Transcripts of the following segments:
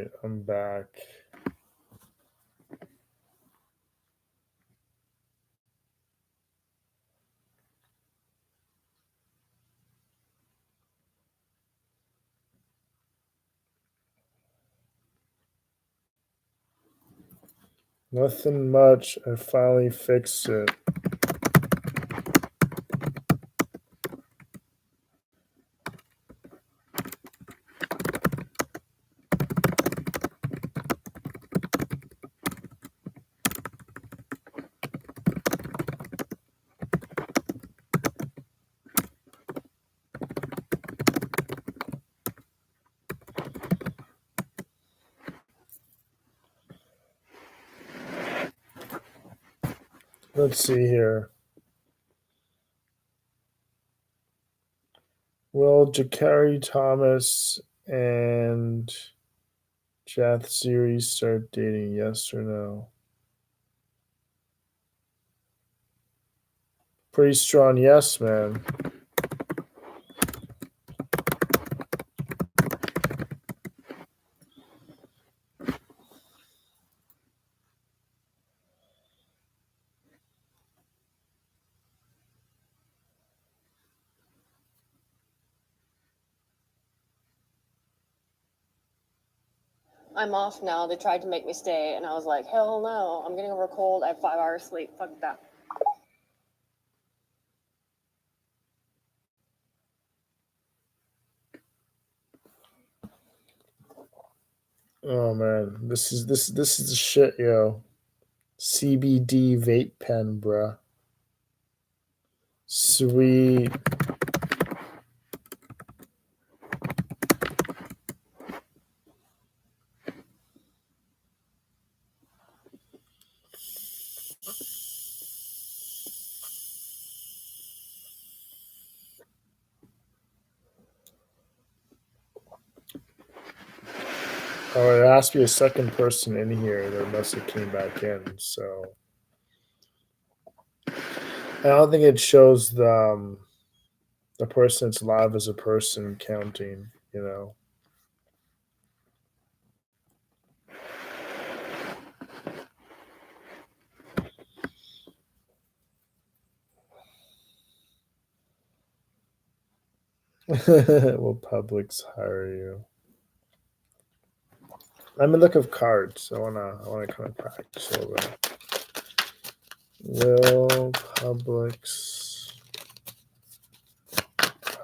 right, I'm back. Nothing much. I finally fixed it. Let's see here. Will Jakari Thomas and Jath series start dating? Yes or no? Pretty strong yes, man. I'm off now. They tried to make me stay, and I was like, hell no. I'm getting over a cold. I have 5 hours sleep. Fuck that. Oh man, this is the shit, yo. CBD vape pen, bruh. Sweet. Oh, it has to be a second person in here that must have came back in. So I don't think it shows the person that's live as a person counting. You know. Will Publix hire you? Let me look of cards. I wanna kind of practice a little bit. Will Publix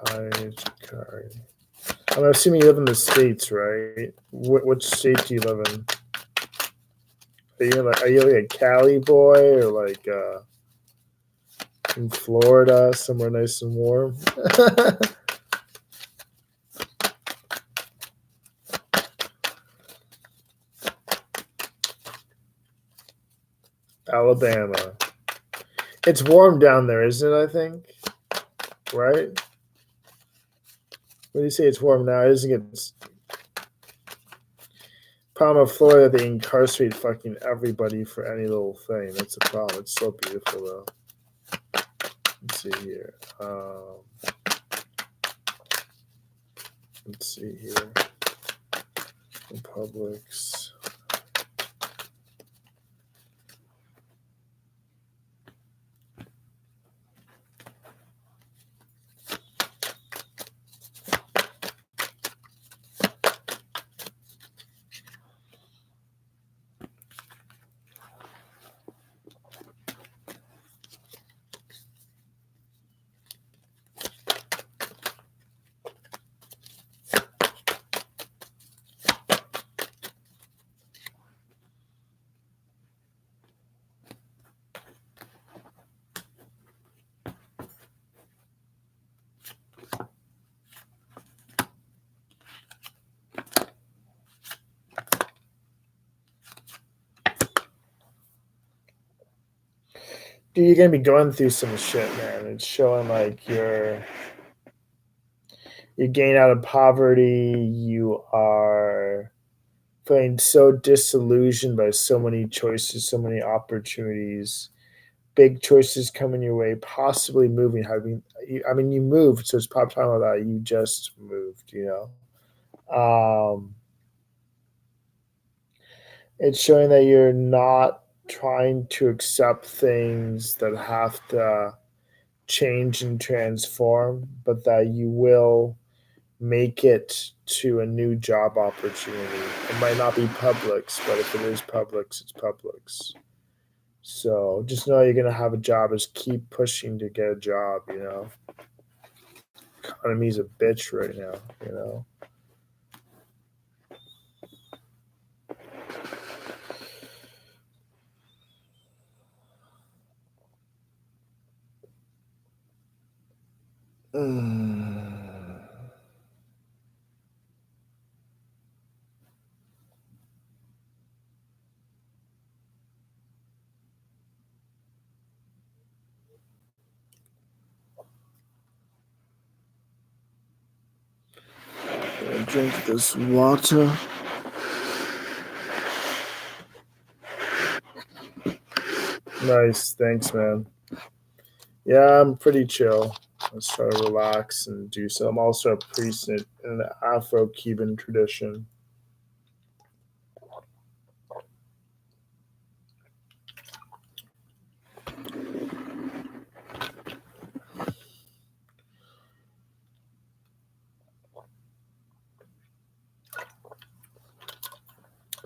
hire card? I'm assuming you live in the States, right? Which state do you live in? Are you like a Cali boy or like in Florida, somewhere nice and warm? Alabama. It's warm down there, isn't it? I think, right? When you say it's warm now, isn't it? Problem of Florida, they incarcerate fucking everybody for any little thing. That's the problem. It's so beautiful though. Let's see here. Let's see here. Publix. Dude, you're gonna be going through some shit, man. It's showing like you're getting out of poverty. You are feeling so disillusioned by so many choices, so many opportunities, big choices coming your way, possibly moving. I mean, you moved, so it's probably talking about that. You just moved, you know. It's showing that you're not trying to accept things that have to change and transform, but that you will make it to a new job opportunity. It might not be Publix, but if it is Publix, it's Publix. So just know you're gonna have a job. Just keep pushing to get a job. Economy's a bitch right now. Mm. Gonna drink this water. Nice, thanks, man. Yeah, I'm pretty chill. Let's try to relax and do so. I'm also a priest in the Afro-Cuban tradition.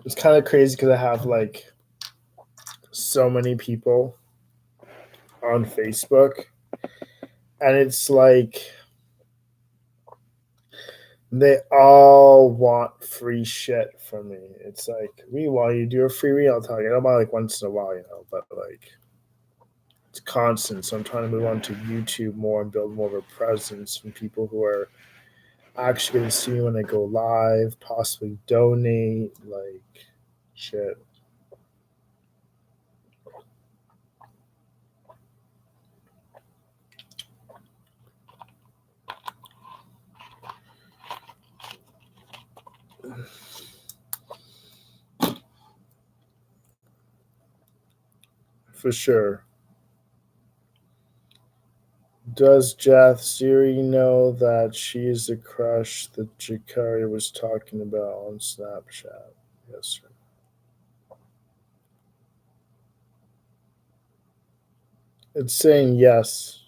It's kind of crazy because I have like so many people on Facebook, and it's like they all want free shit from me. It's like, we want you to do a free read. I'll tell you. I don't mind like once in a while, but like it's constant. So I'm trying to move on to YouTube more and build more of a presence from people who are actually going to see me when I go live, possibly donate, like shit. For sure. Does Jathsiri know that she is the crush that Jakari was talking about on Snapchat? Yes, sir. It's saying yes.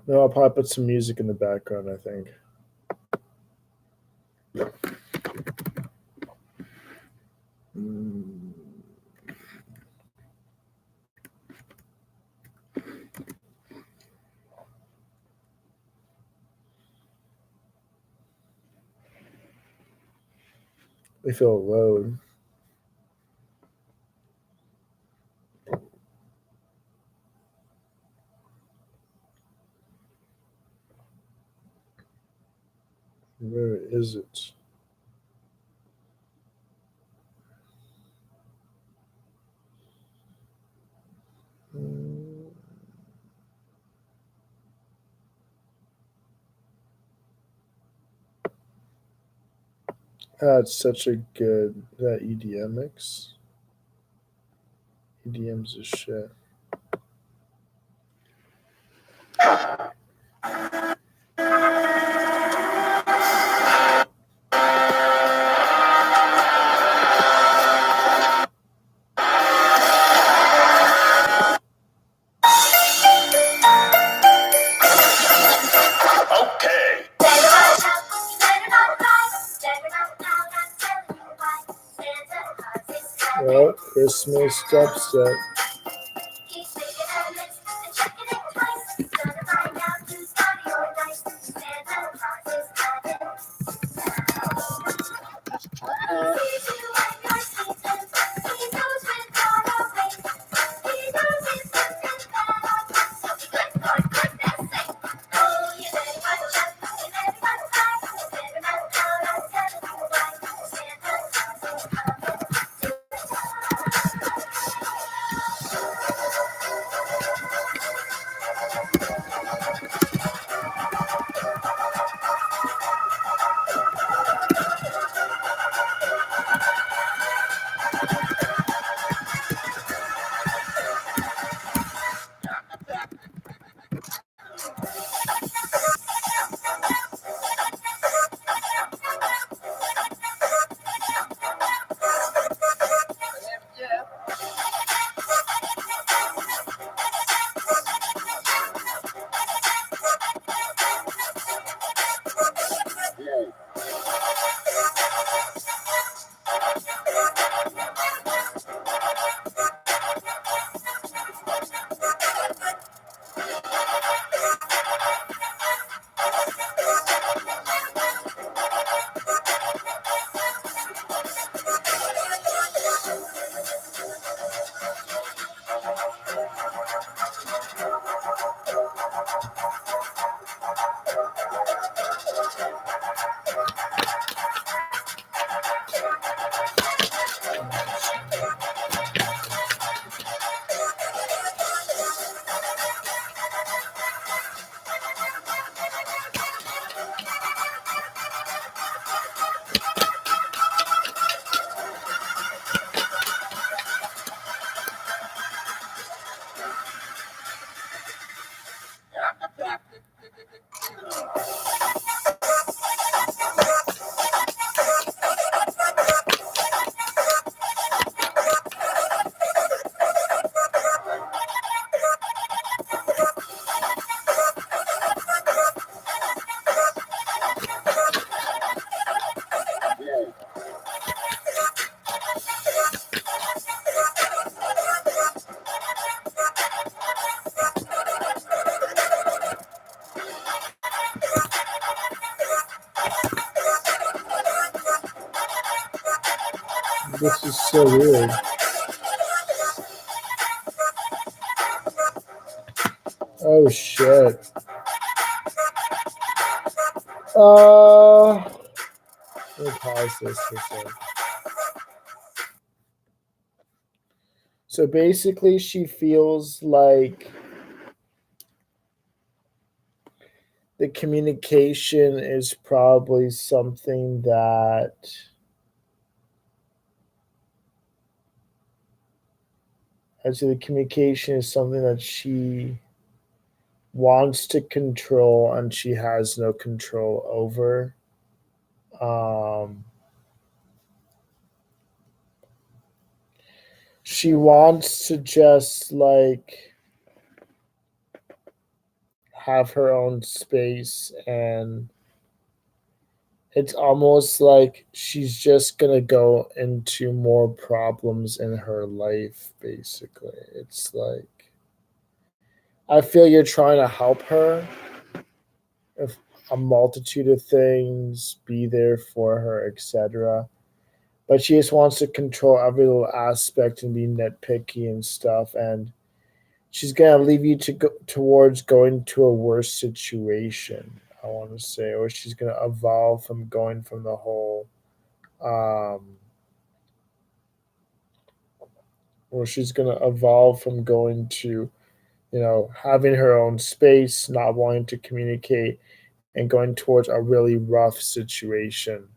No, I'll probably put some music in the background, I think. Mm. They feel load. Where is it? Mm. It's such a good that EDM mix. EDM's a shit. Okay. Well, Christmas dubstep. This is so weird. Oh shit. Let me pause this for a second. So basically, she feels like the communication is probably something that I'd say the communication is something that she wants to control and she has no control over. Um, she wants to just like have her own space, and it's almost like she's just gonna go into more problems in her life, basically. It's like I feel you're trying to help her if a multitude of things, be there for her, etc. But she just wants to control every little aspect and be nitpicky and stuff. And she's gonna leave you to go towards going to a worse situation. I want to say, or she's gonna evolve from going from the whole, um, or she's gonna evolve from going to having her own space, not wanting to communicate, and going towards a really rough situation.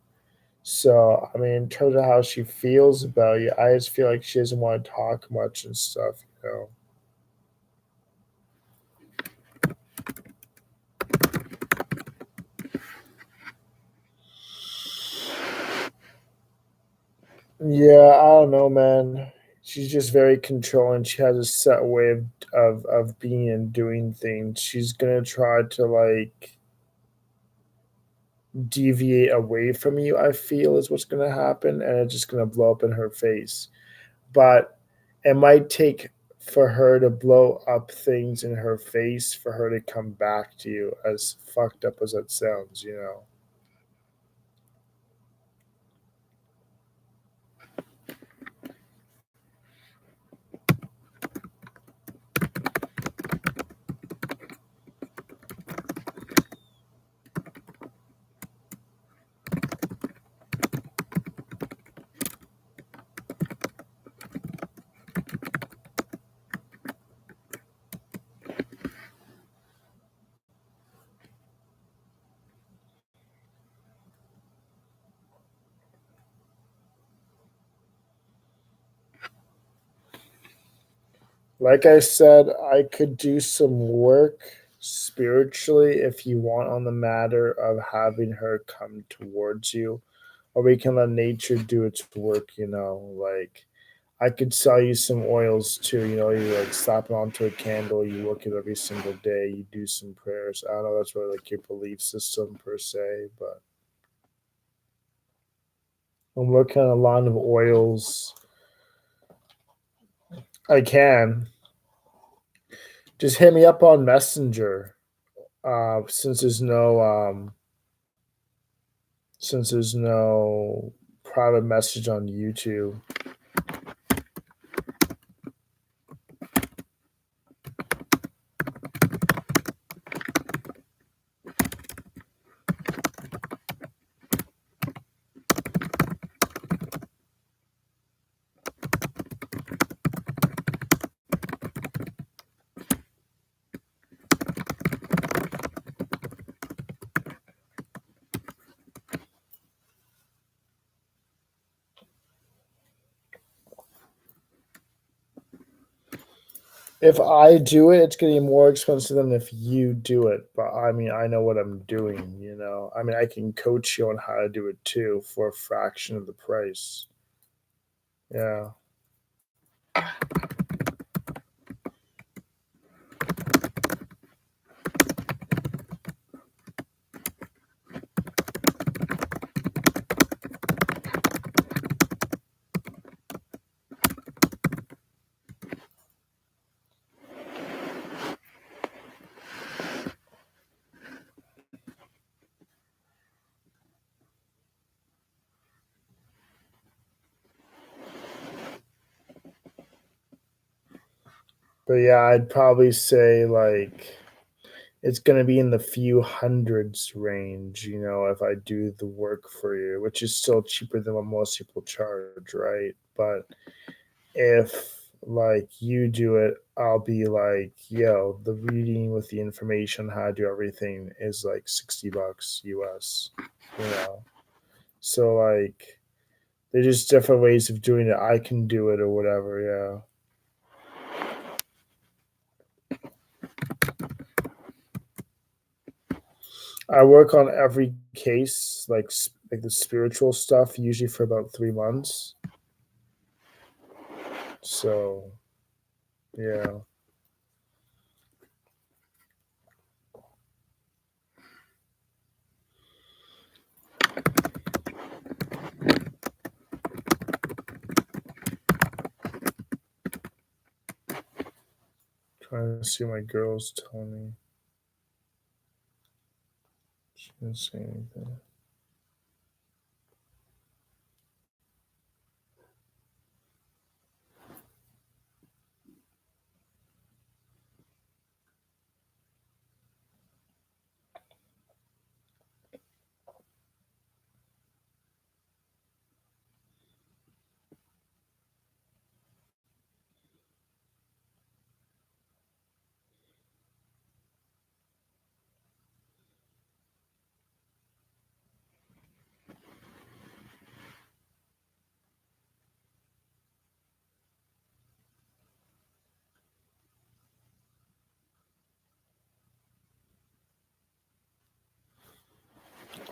So, I mean, in terms of how she feels about you, I just feel like she doesn't want to talk much and stuff. Yeah, I don't know, man. She's just very controlling. She has a set way of being and doing things. She's gonna try to like deviate away from you, I feel is what's gonna happen, and it's just gonna blow up in her face. But it might take for her to blow up things in her face for her to come back to you, as fucked up as that sounds. Like I said, I could do some work spiritually if you want on the matter of having her come towards you, or we can let nature do its work. Like I could sell you some oils too. You like slap it onto a candle, you work it every single day, you do some prayers. I don't know, that's really like your belief system per se, but I'm looking at a line of oils. I can. Just hit me up on Messenger. Since there's no private message on YouTube. If I do it, it's getting more expensive than if you do it. But I mean, I know what I'm doing, you know. I mean, I can coach you on how to do it too for a fraction of the price. Yeah. But yeah, I'd probably say like it's gonna be in the few hundreds range, you know, if I do the work for you, which is still cheaper than what most people charge, right? But if like you do it, I'll be like, yo, the reading with the information how to do everything is like $60 US, you know. So like there's just different ways of doing it. I can do it or whatever, yeah. I work on every case, like the spiritual stuff, usually for about 3 months. So yeah, trying to see what my girl's telling me. She didn't say anything.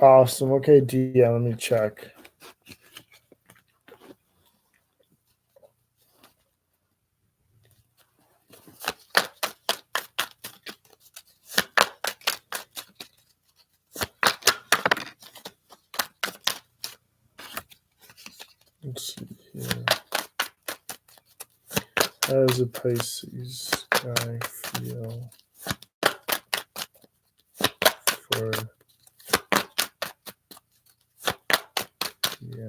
Awesome. Okay, D. Let me check. Let's see here. How does a Pisces guy feel for yeah?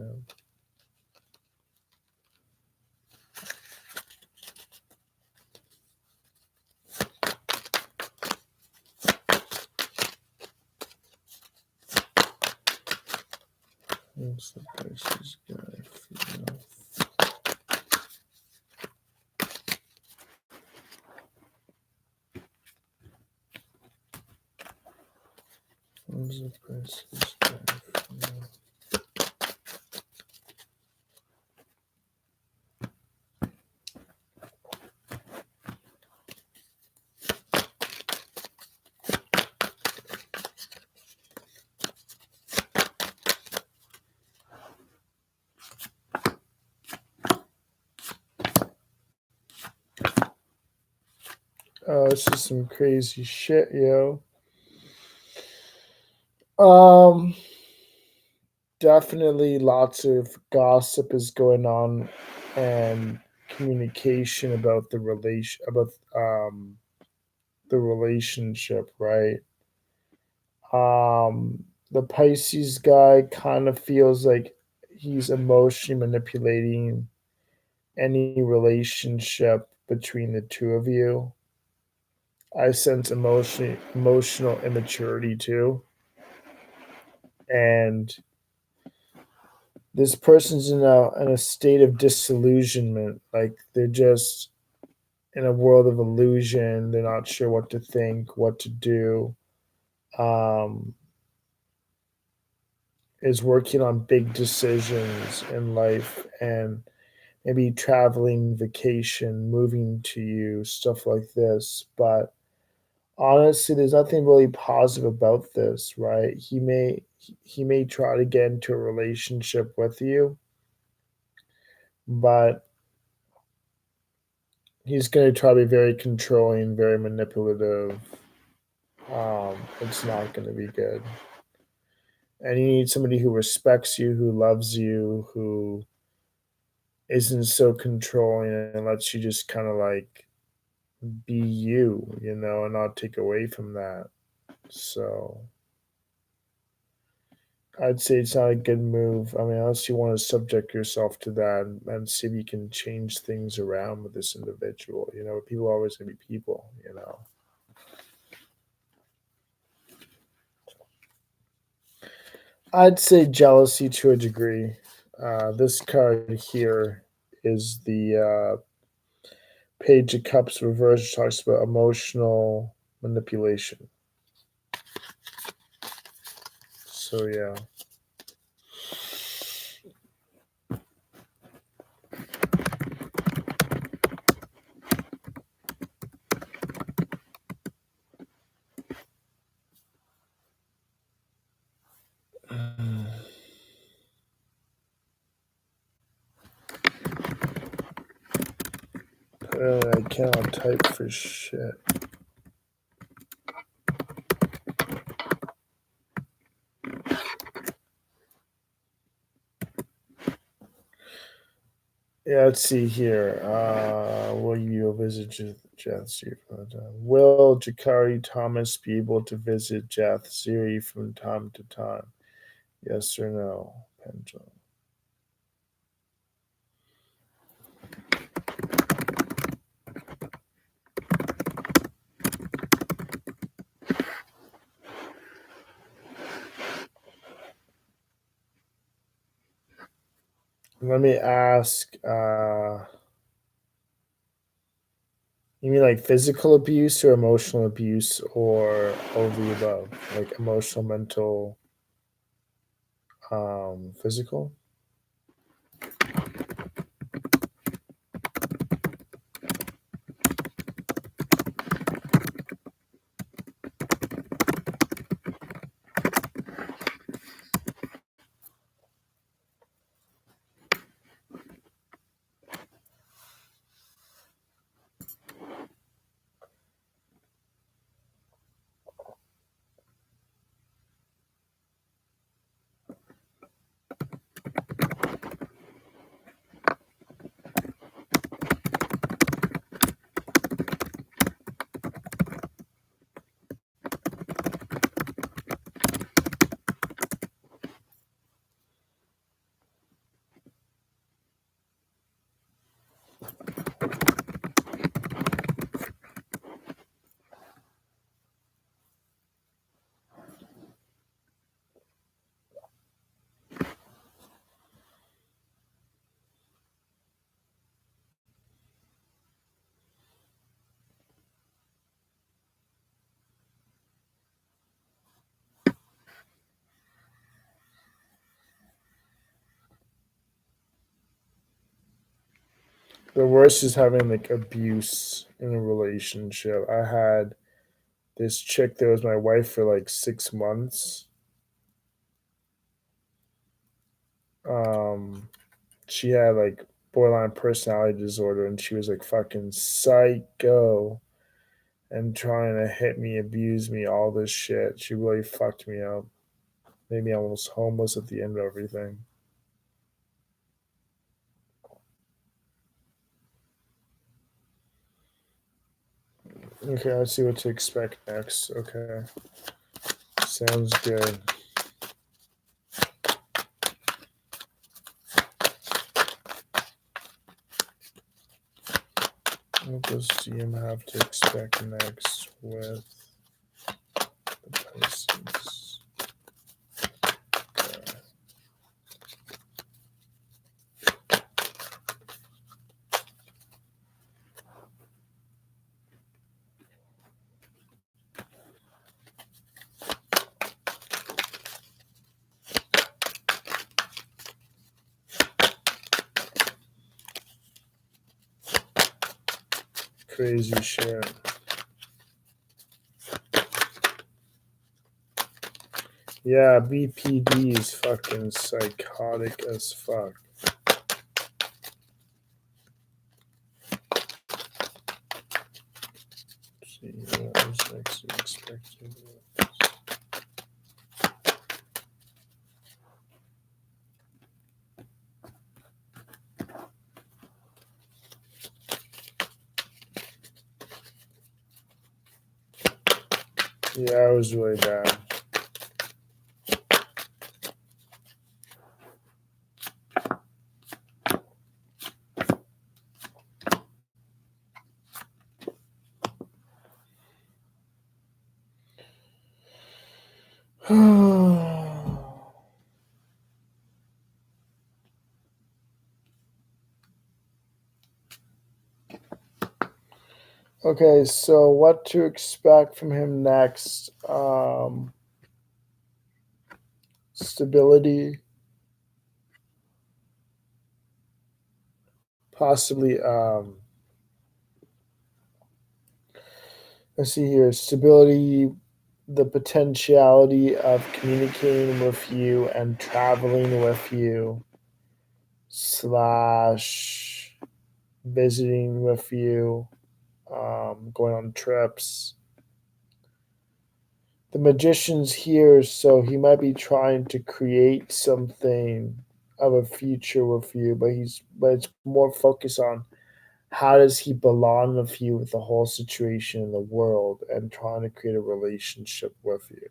What's the Pisces guy feel? What's the Pisces guy feel? Oh, this is some crazy shit, yo. Um, Definitely lots of gossip is going on and communication about the relationship, right? The Pisces guy kind of feels like he's emotionally manipulating any relationship between the two of you. I sense emotional immaturity too. And this person's in a state of disillusionment. Like they're just in a world of illusion. They're not sure what to think, what to do. Um, is working on big decisions in life, and maybe traveling, vacation, moving to you, stuff like this. But honestly, there's nothing really positive about this, right? He may try to get into a relationship with you, but he's going to try to be very controlling, very manipulative. It's not going to be good. And you need somebody who respects you, who loves you, who isn't so controlling and lets you just kind of like be you, and not take away from that. So I'd say it's not a good move. I mean, unless you want to subject yourself to that and see if you can change things around with this individual. People are always going to be people. I'd say jealousy to a degree. This card here is the Page of Cups reverse, which talks about emotional manipulation. So, yeah. I cannot type for shit. Yeah, let's see here. Will you visit Jathziri from time to time? Will Jakari Thomas be able to visit Jathziri from time to time? Yes or no? Pendulum. Let me ask. You mean like physical abuse or emotional abuse or all of the above? Like emotional, mental, physical? The worst is having like abuse in a relationship. I had this chick that was my wife for like 6 months. Um, she had like borderline personality disorder and she was like fucking psycho and trying to hit me, abuse me, all this shit. She really fucked me up. Made me almost homeless at the end of everything. Okay, let's see what to expect next. Okay. Sounds good. What does DM have to expect next with the Pisces? Okay. crazy shit. Yeah, BPD is fucking psychotic as fuck. Let's see, what was next expected? Yeah, it was really bad. Okay, so what to expect from him next? Stability, possibly. Let's see here. Stability, the potentiality of communicating with you and traveling with you, slash visiting with you, going on trips. The magician's here, so he might be trying to create something of a future with you, but it's more focused on how does he belong with you with the whole situation in the world and trying to create a relationship with you.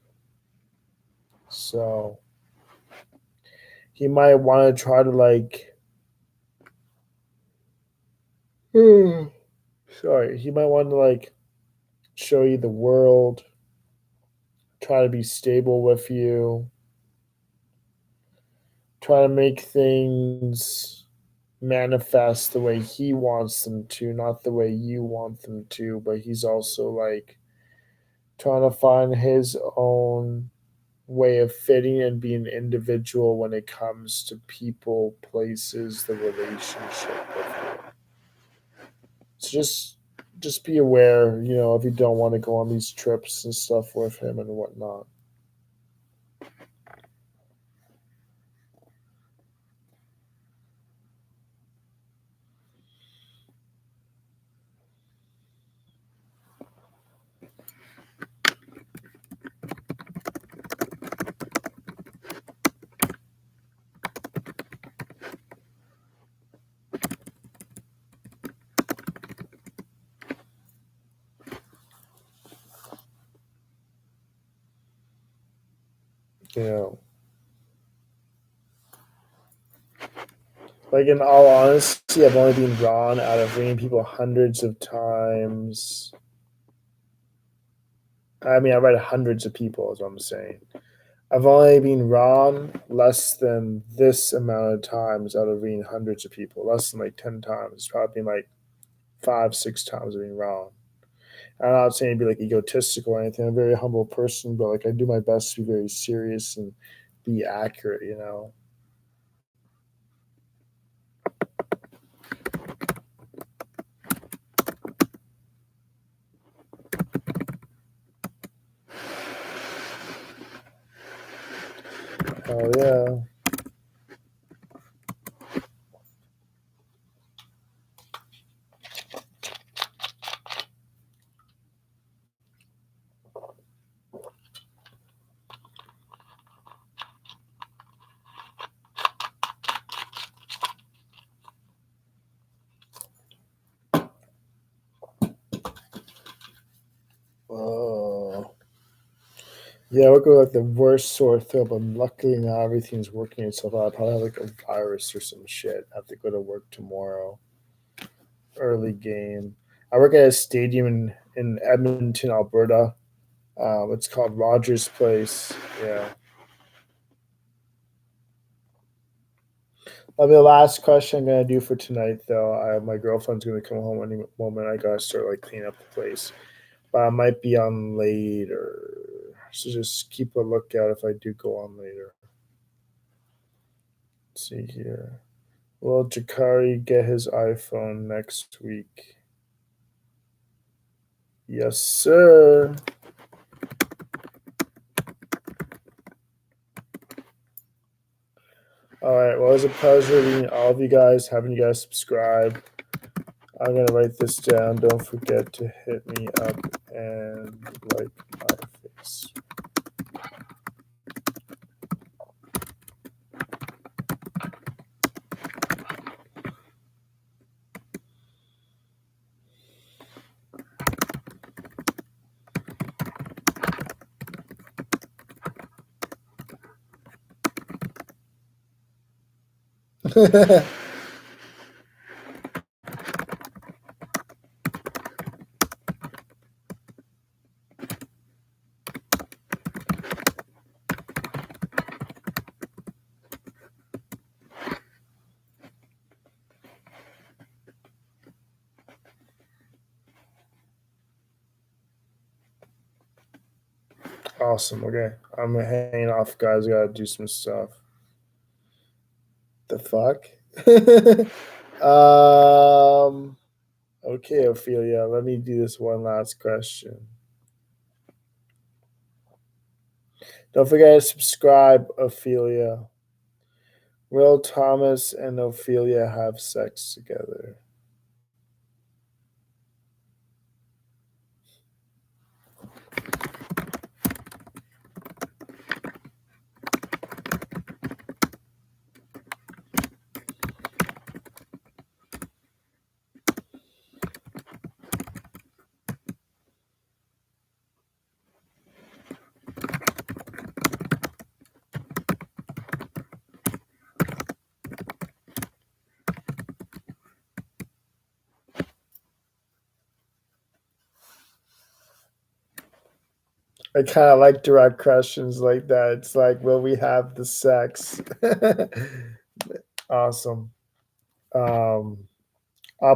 So he might want to try to sorry, he might want to show you the world, try to be stable with you, try to make things manifest the way he wants them to, not the way you want them to, but he's also trying to find his own way of fitting and being individual when it comes to people, places, the relationship with you. So just be aware, if you don't want to go on these trips and stuff with him and whatnot. You know, in all honesty, I've only been Ron out of reading people hundreds of times. I mean, I read hundreds of people, is what I'm saying. I've only been Ron less than this amount of times out of reading hundreds of people, less than 10 times. It's probably been 5, 6 times I've been Ron. I'm not saying to be egotistical or anything. I'm a very humble person, but I do my best to be very serious and be accurate. Oh yeah. Oh. Yeah, I would go the worst sore throat, but luckily now everything's working itself out. I probably have a virus or some shit. I have to go to work tomorrow. Early game. I work at a stadium in Edmonton, Alberta. It's called Rogers Place. Yeah. That'll be the last question I'm gonna do for tonight, though. My girlfriend's gonna come home any moment. I gotta start cleaning up the place, but I might be on later. So just keep a lookout if I do go on later. Let's see here. Will Jakari get his iPhone next week? Yes, sir. All right. Well, it was a pleasure meeting all of you guys, having you guys subscribe. I'm going to write this down. Don't forget to hit me up and like my face. Awesome. Okay. I'm hanging off, guys. I got to do some stuff. The fuck? Okay, Ophelia. Let me do this one last question. Don't forget to subscribe, Ophelia. Will Thomas and Ophelia have sex together? I kind of like direct questions like that. It's like, will we have the sex? Awesome. I'll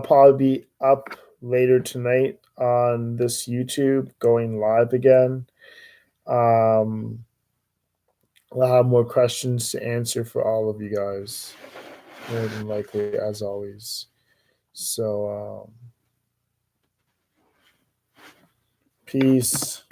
probably be up later tonight on this YouTube, going live again. I'll have more questions to answer for all of you guys, more than likely, as always. So, peace.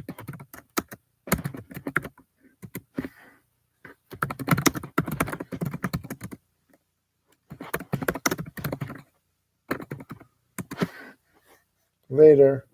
Later.